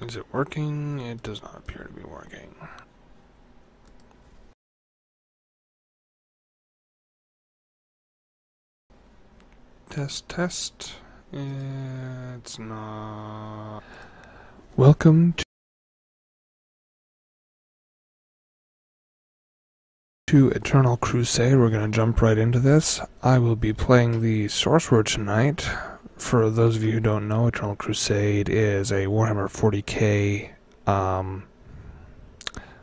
Is it working? It does not appear to be working. Test, test. It's not. Welcome to Eternal Crusade. We're going to jump right into this. I will be playing the Sorcerer tonight. For those of you who don't know, Eternal Crusade is a Warhammer 40k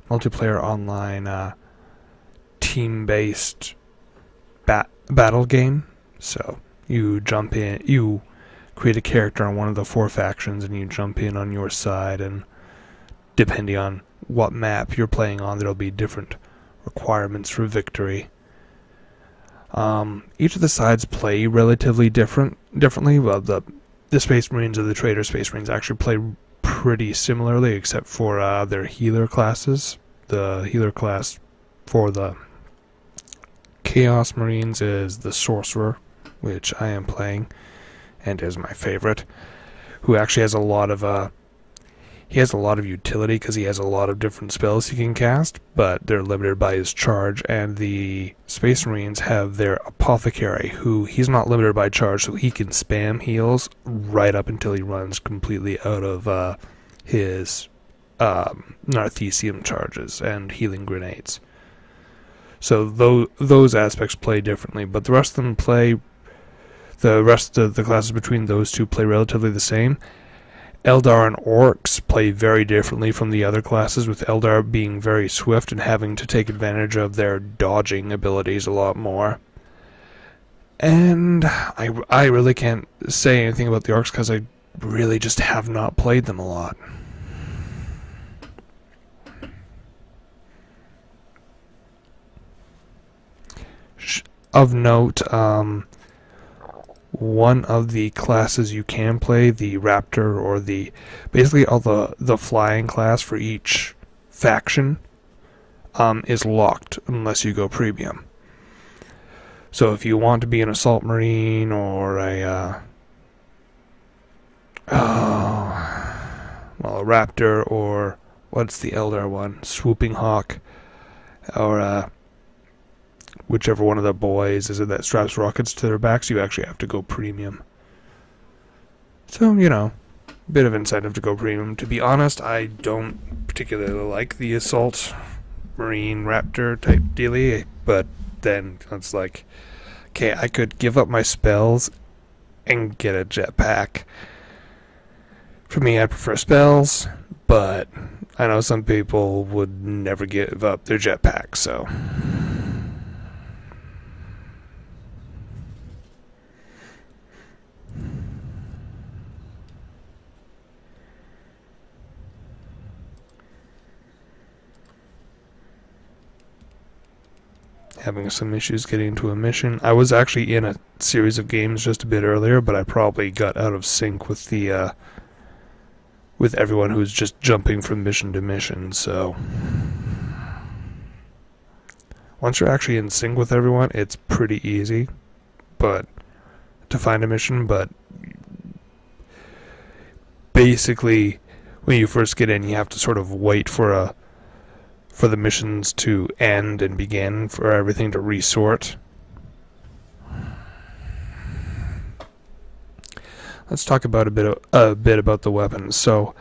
multiplayer online team-based battle game. So you jump in, you create a character on one of the 4 factions, and you jump in on your side, and depending on what map you're playing on, there'll be different requirements for victory. Each of the sides play relatively differently. Well, the Space Marines or the Trader Space Marines actually play pretty similarly, except for their healer classes. The healer class for the Chaos Marines is the Sorcerer, which I am playing, and is my favorite, who actually has a lot of utility because he has a lot of different spells he can cast, but they're limited by his charge. And the Space Marines have their Apothecary, who he's not limited by charge, so he can spam heals right up until he runs completely out of his Narthesium charges and healing grenades. So those aspects play differently, but the rest of them play. The rest of the classes between those two play relatively the same. Eldar and Orcs play very differently from the other classes, with Eldar being very swift and having to take advantage of their dodging abilities a lot more. And I really can't say anything about the Orcs because I really just have not played them a lot. Of note, one of the classes you can play, the Raptor, or basically all the flying class for each faction, is locked unless you go premium. So if you want to be an Assault Marine or a Raptor, or what's the Eldar one, Swooping Hawk, or whichever one of the boys is it that straps rockets to their backs, you actually have to go premium. So, you know, bit of incentive to go premium. To be honest, I don't particularly like the Assault Marine Raptor type dealie, but then it's like, okay, I could give up my spells and get a jetpack. For me, I prefer spells, but I know some people would never give up their jetpack, so... Having some issues getting to a mission. I was actually in a series of games just a bit earlier, but I probably got out of sync with the with everyone who's just jumping from mission to mission. So once you're actually in sync with everyone, it's pretty easy, but to find a mission. But basically, when you first get in, you have to sort of wait for the missions to end and begin, for everything to resort. Let's talk about a bit about the weapons. So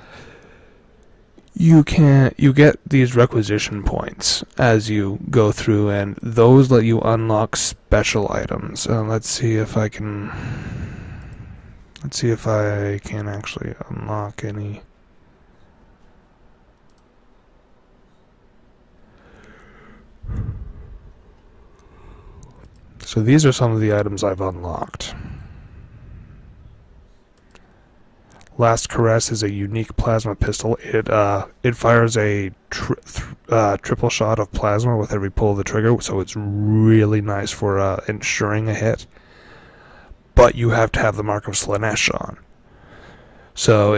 you get these requisition points as you go through, and those let you unlock special items. Let's see if I can actually unlock any. So these are some of the items I've unlocked. Last Caress is a unique plasma pistol. It fires a triple shot of plasma with every pull of the trigger, so it's really nice for ensuring a hit. But you have to have the Mark of Slaanesh on. So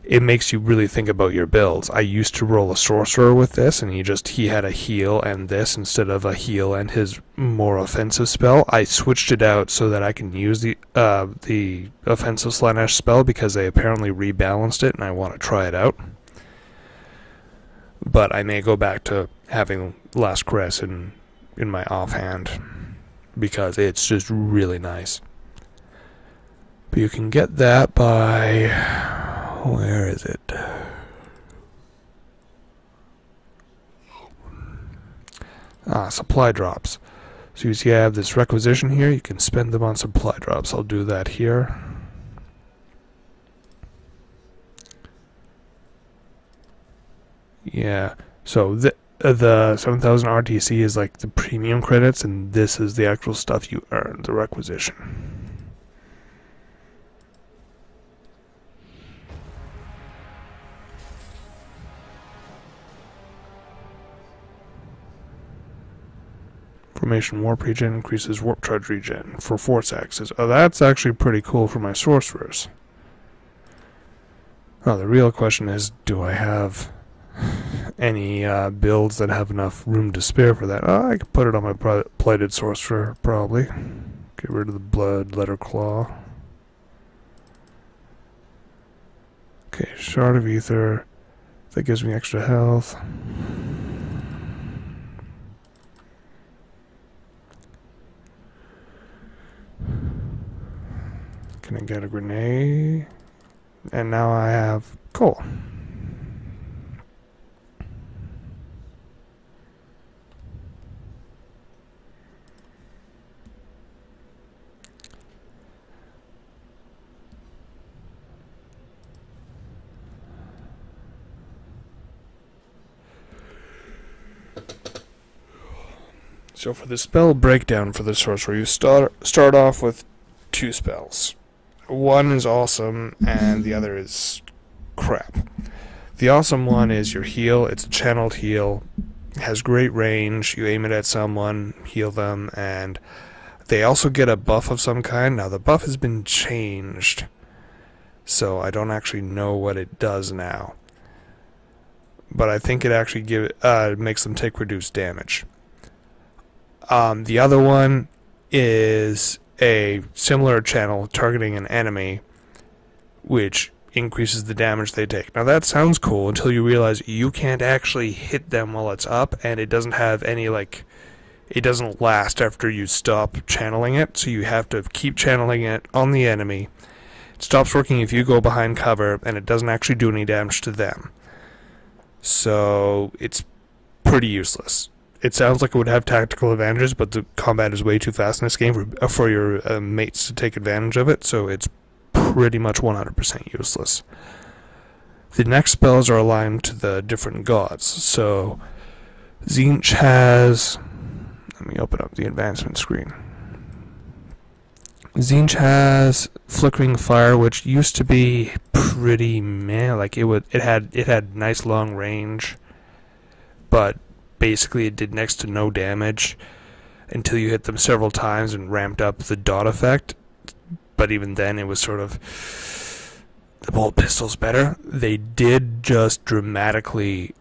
it makes you really think about your builds. I used to roll a sorcerer with this, and he had a heal and this instead of a heal and his more offensive spell. I switched it out so that I can use the offensive Slanesh spell because they apparently rebalanced it, and I want to try it out. But I may go back to having Last Caress in my offhand because it's just really nice. But you can get that by... where is it? Supply drops. So you see I have this requisition here. You can spend them on supply drops. I'll do that here. Yeah. So the 7,000 RTC is like the premium credits, and this is the actual stuff you earn, the requisition. Formation Warp Regen increases Warp Charge Regen for Force Axes. Oh, that's actually pretty cool for my sorcerers. Oh, the real question is, do I have any builds that have enough room to spare for that? Oh, I could put it on my Blighted Sorcerer, probably. Get rid of the Blood Letter Claw. Okay, Shard of Ether. That gives me extra health. Can I get a grenade? And now I have coal. So for the spell breakdown for the sorcerer, you start off with 2 spells. One is awesome, and the other is crap. The awesome one is your heal. It's a channeled heal. It has great range. You aim it at someone, heal them, and they also get a buff of some kind. Now, the buff has been changed, so I don't actually know what it does now. But I think it actually makes them take reduced damage. The other one is a similar channel targeting an enemy, which increases the damage they take. Now that sounds cool until you realize you can't actually hit them while it's up, and it doesn't have any, it doesn't last after you stop channeling it, so you have to keep channeling it on the enemy. It stops working if you go behind cover, and it doesn't actually do any damage to them. So it's pretty useless. It sounds like it would have tactical advantages, but the combat is way too fast in this game for your mates to take advantage of it, so it's pretty much 100% useless. The next spells are aligned to the different gods. So Tzeentch has... let me open up the advancement screen. Tzeentch has Flickering Fire, which used to be pretty meh. Like it had nice long range, but basically it did next to no damage until you hit them several times and ramped up the dot effect. But even then it was sort of the bolt pistol's better. They did just dramatically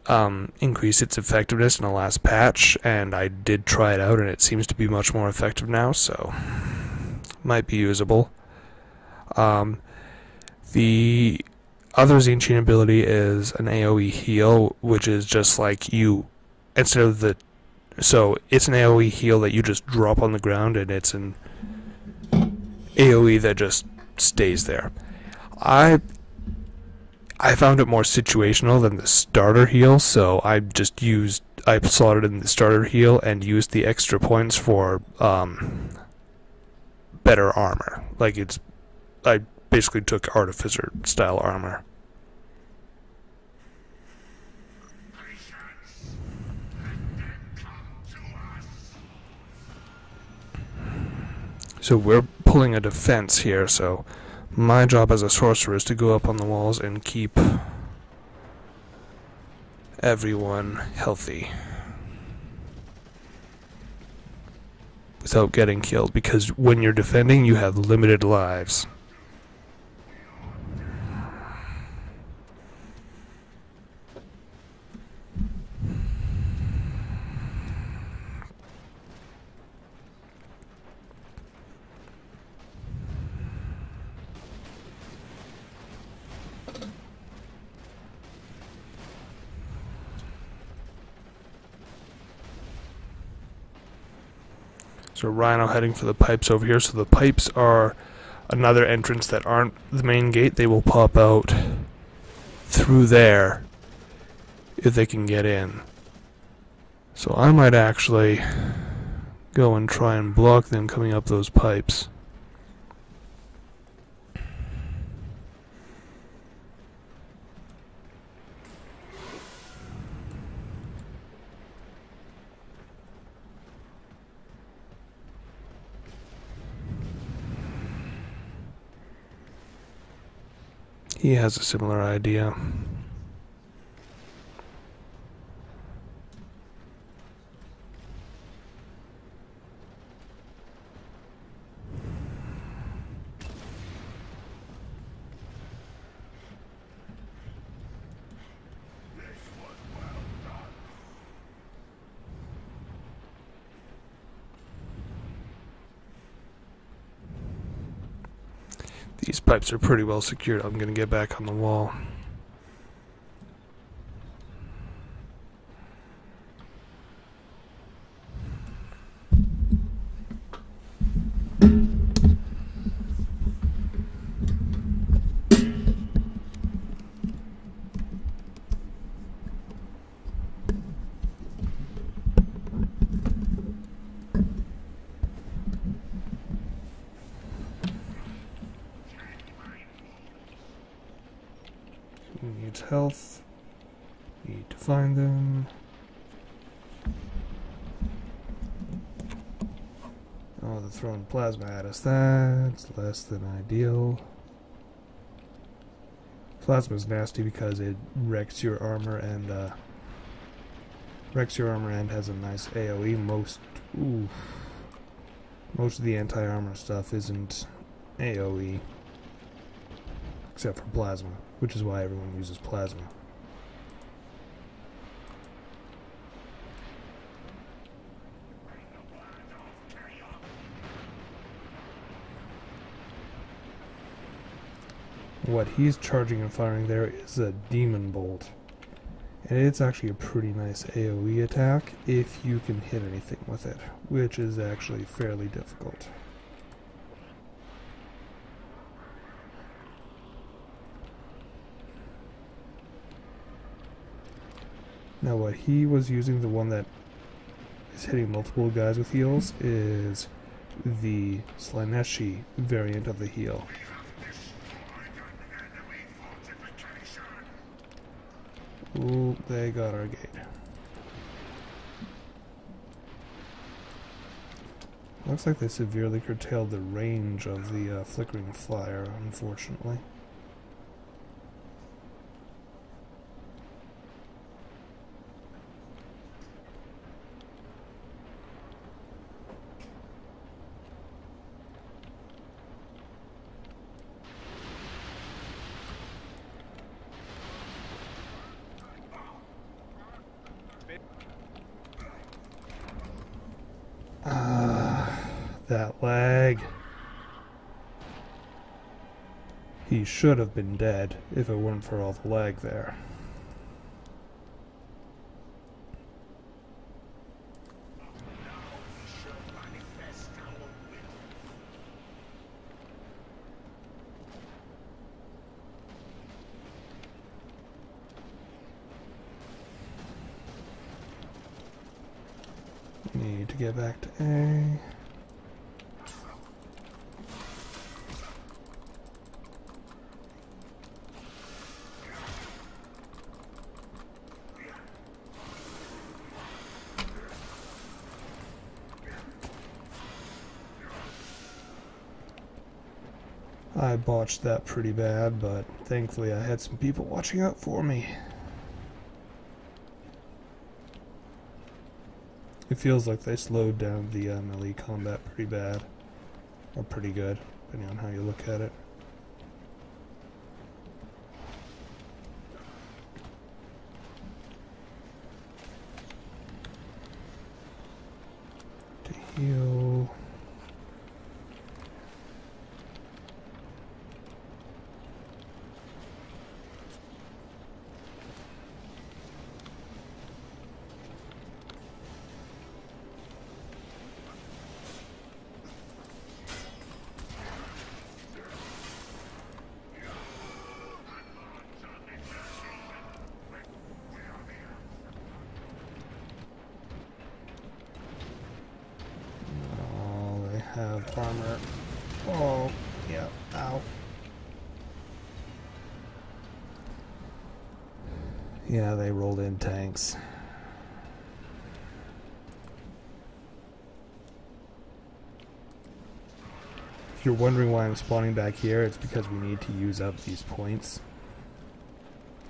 increase its effectiveness in the last patch, and I did try it out and it seems to be much more effective now, so might be usable. The other Tzeentchian ability is an AoE heal, which is just like you... instead of the... so it's an AoE heal that you just drop on the ground, and it's an AoE that just stays there. I found it more situational than the starter heal, so I slotted in the starter heal and used the extra points for better armor. I basically took Artificer style armor. So we're pulling a defense here, so my job as a sorcerer is to go up on the walls and keep everyone healthy without getting killed, because when you're defending you have limited lives. So Rhino heading for the pipes over here. So the pipes are another entrance that aren't the main gate. They will pop out through there if they can get in. So I might actually go and try and block them coming up those pipes. He has a similar idea. These pipes are pretty well secured. I'm going to get back on the wall. He needs health. Need to find them. Oh, they're throwing plasma at us. That's less than ideal. Plasma's nasty because it wrecks your armor and has a nice AoE. Most of the anti-armor stuff isn't AoE. Except for plasma, which is why everyone uses plasma. What he's charging and firing there is a demon bolt. And it's actually a pretty nice AoE attack if you can hit anything with it, which is actually fairly difficult. Now what he was using, the one that is hitting multiple guys with heals, is the Slaneshi variant of the heal. Ooh, they got our gate. Looks like they severely curtailed the range of the flickering flyer, unfortunately. That lag. He should have been dead if it weren't for all the lag there. Need to get back to A. I botched that pretty bad, but thankfully I had some people watching out for me. It feels like they slowed down the melee combat pretty bad. Or pretty good, depending on how you look at it. To heal. of armor. Oh, yeah, ow. Yeah, they rolled in tanks. If you're wondering why I'm spawning back here, it's because we need to use up these points.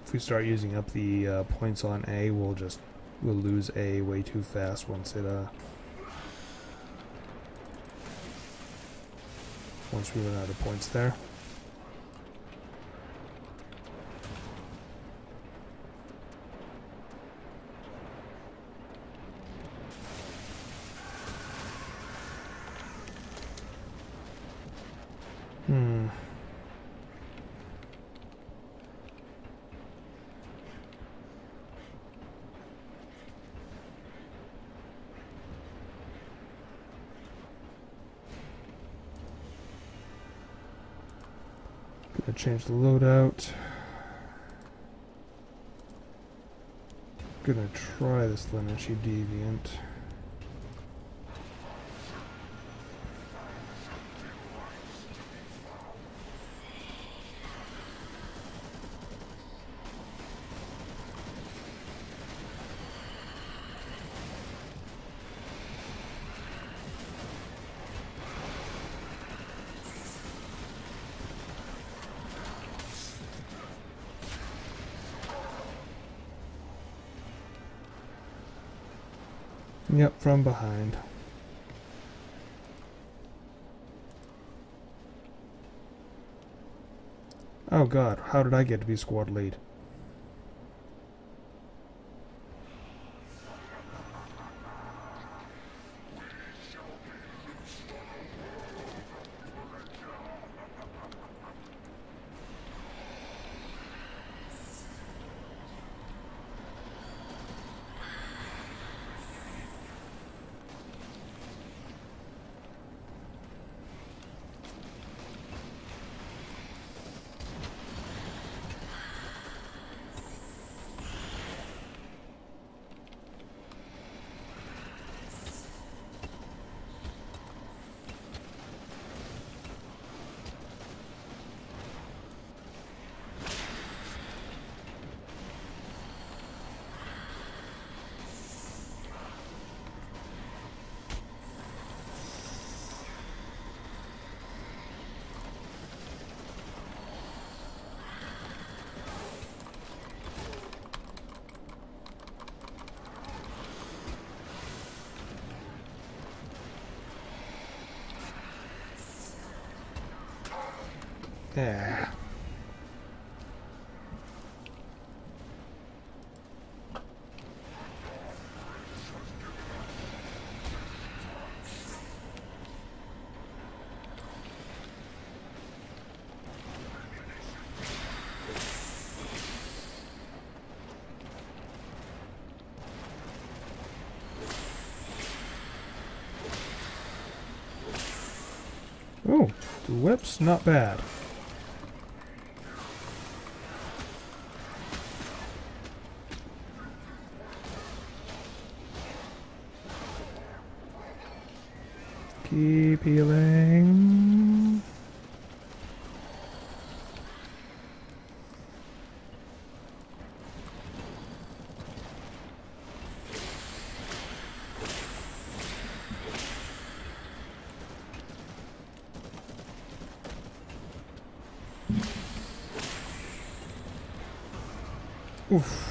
If we start using up the points on A, we'll lose A way too fast once we run out of points there. Gonna change the loadout. Gonna try this Lineage Deviant. Yep, from behind. Oh god, how did I get to be squad lead? Yeah. Oh, the whip's not bad. Keep healing. Oof.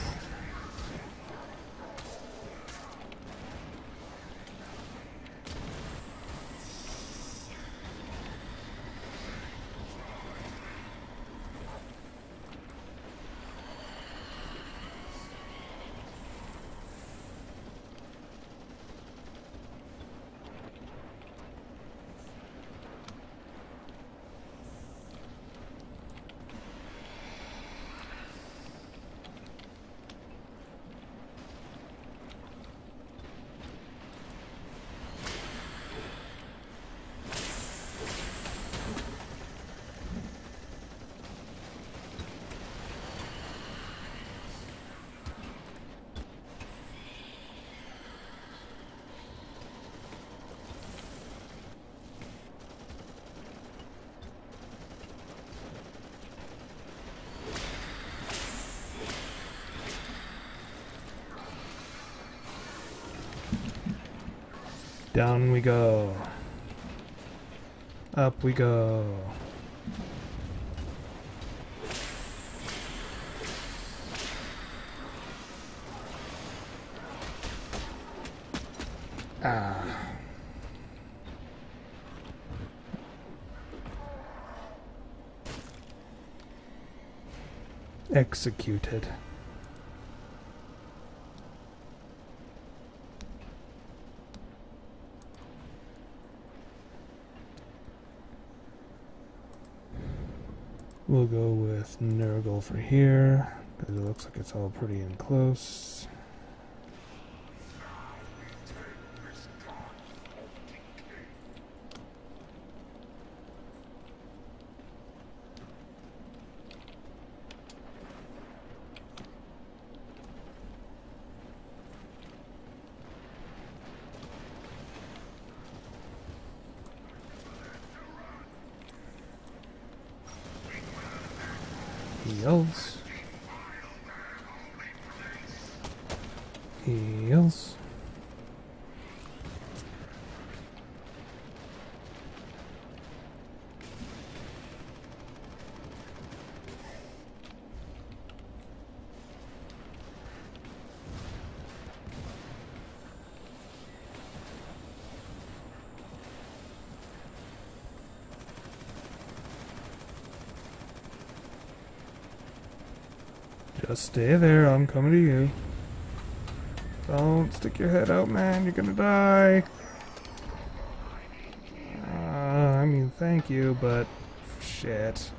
Down we go. Up we go. Ah. Executed. We'll go with Nurgle for here, because it looks like it's all pretty and close. Heals. Heals. Just stay there, I'm coming to you. Don't stick your head out, man, you're gonna die. I mean, thank you, but shit.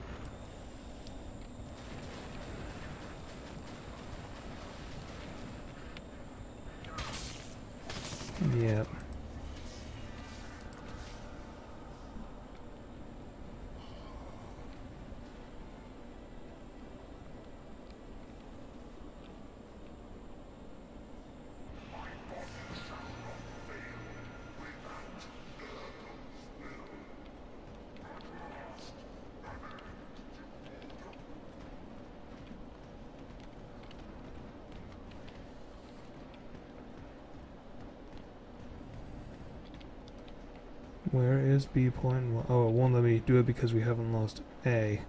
Yep. Where is B point? Oh, it won't let me do it because we haven't lost A.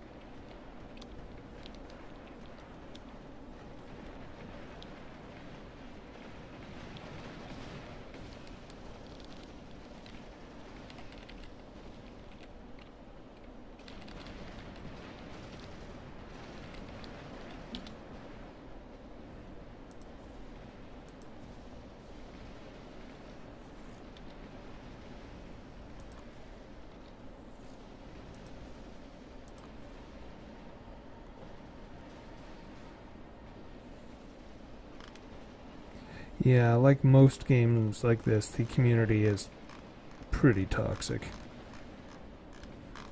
Yeah, like most games like this, the community is pretty toxic.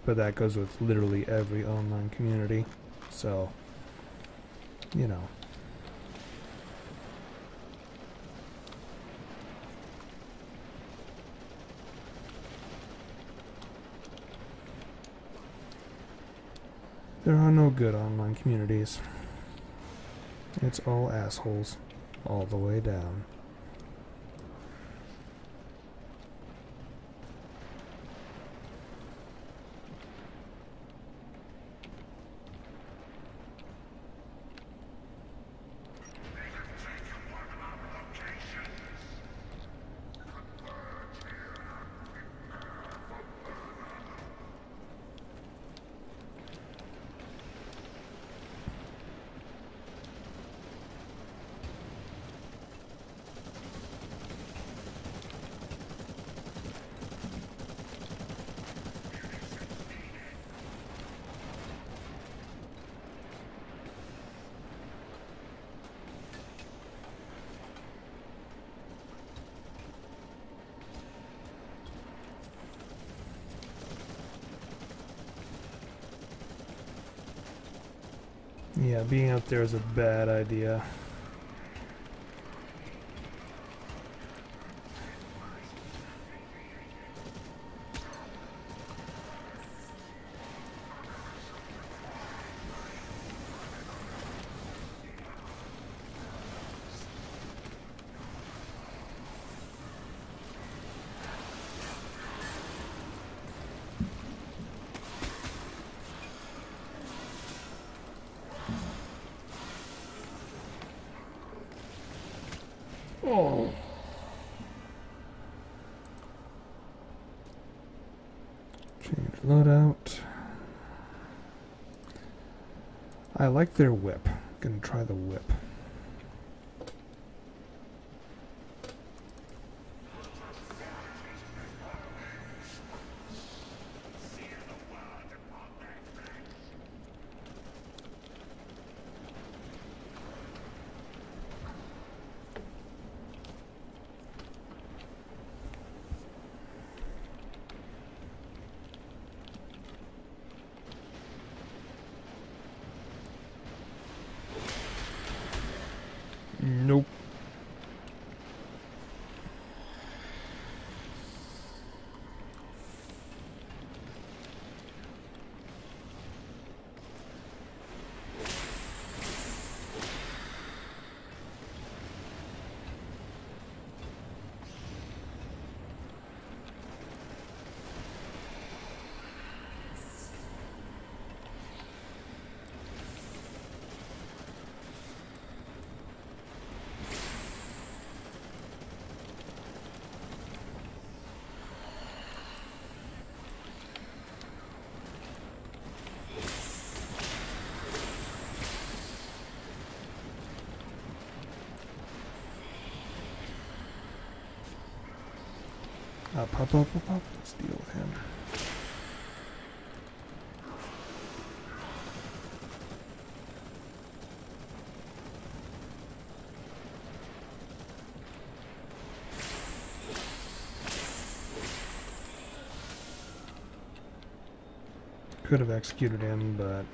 But that goes with literally every online community. So, you know. There are no good online communities. It's all assholes. All the way down. Yeah, being out there is a bad idea. Oh. Change loadout. I like their whip. Gonna try the whip. Nope. Pop. Let's deal with him. Could have executed him, but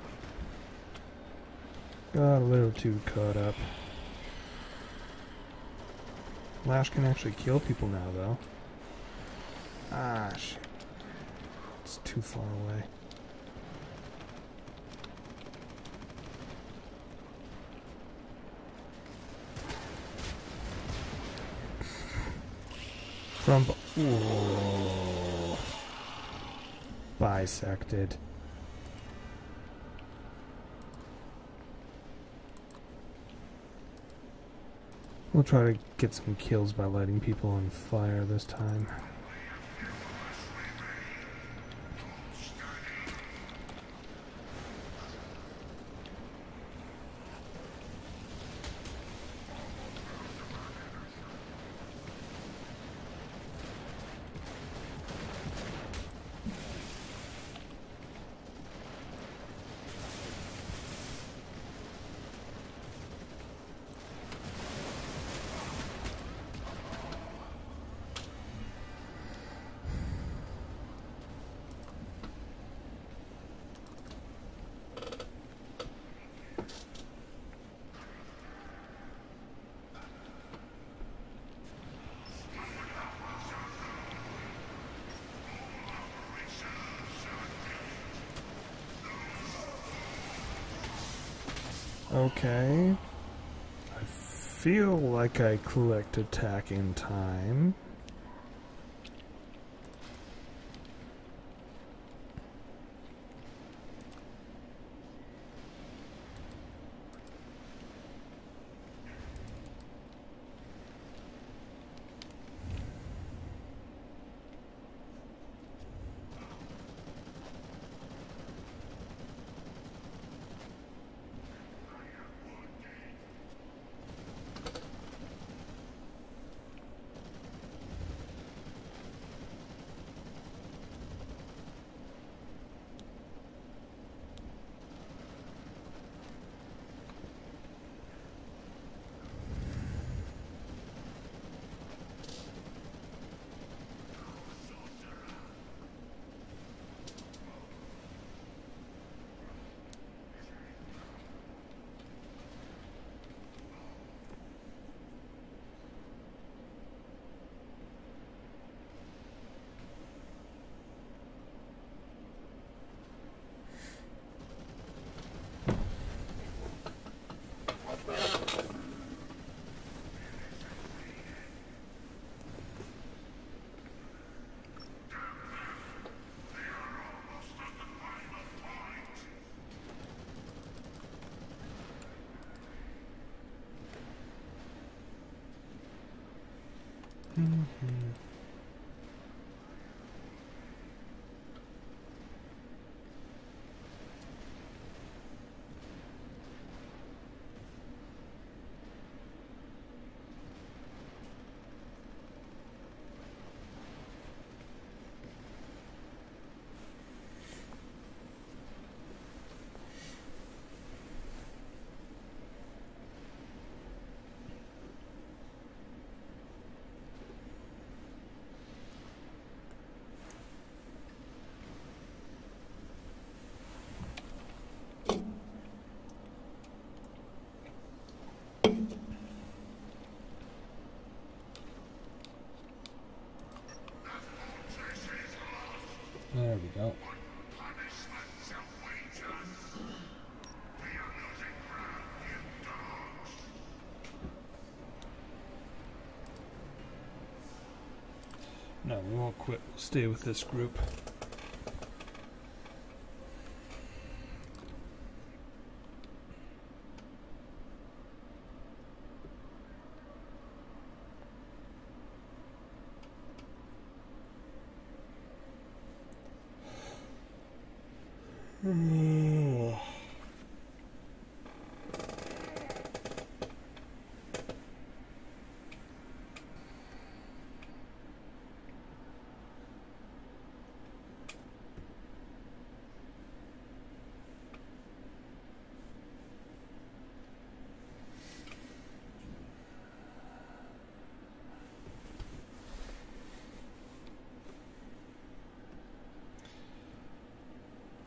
got a little too caught up. Lash can actually kill people now, though. Ah, shit. It's too far away. From... Ooh. Bisected. We'll try to get some kills by lighting people on fire this time. Okay. I feel like I clicked attack in time. There we go. No, we won't quit. We'll stay with this group.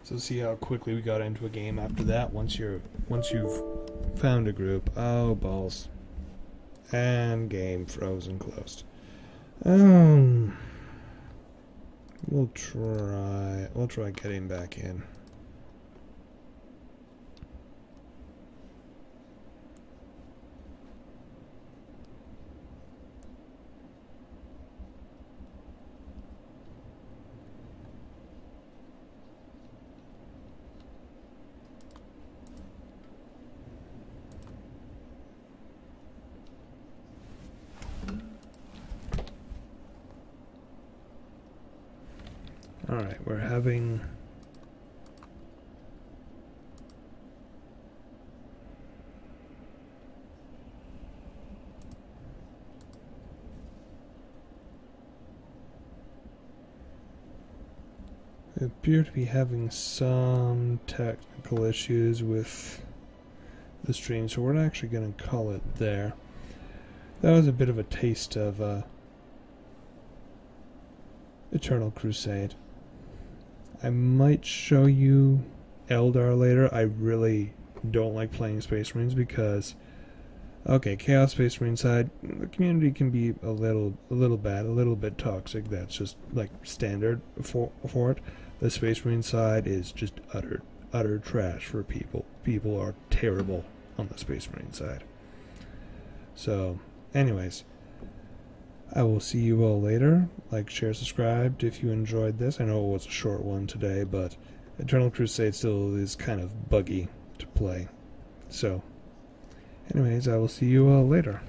So see how quickly we got into a game after that. Once you've found a group. Oh balls. And game frozen closed. We'll try getting back in. Alright, we're having we appear to be having some technical issues with the stream, so we're not actually going to call it there. That was a bit of a taste of Eternal Crusade. I might show you Eldar later. I really don't like playing Space Marines because, okay, Chaos Space Marine side, the community can be a little bad, a little bit toxic. That's just like standard for it. The Space Marine side is just utter trash for people. People are terrible on the Space Marine side. So, anyways, I will see you all later. Like, share, subscribe if you enjoyed this. I know it was a short one today, but Eternal Crusade still is kind of buggy to play. So, anyways, I will see you all later.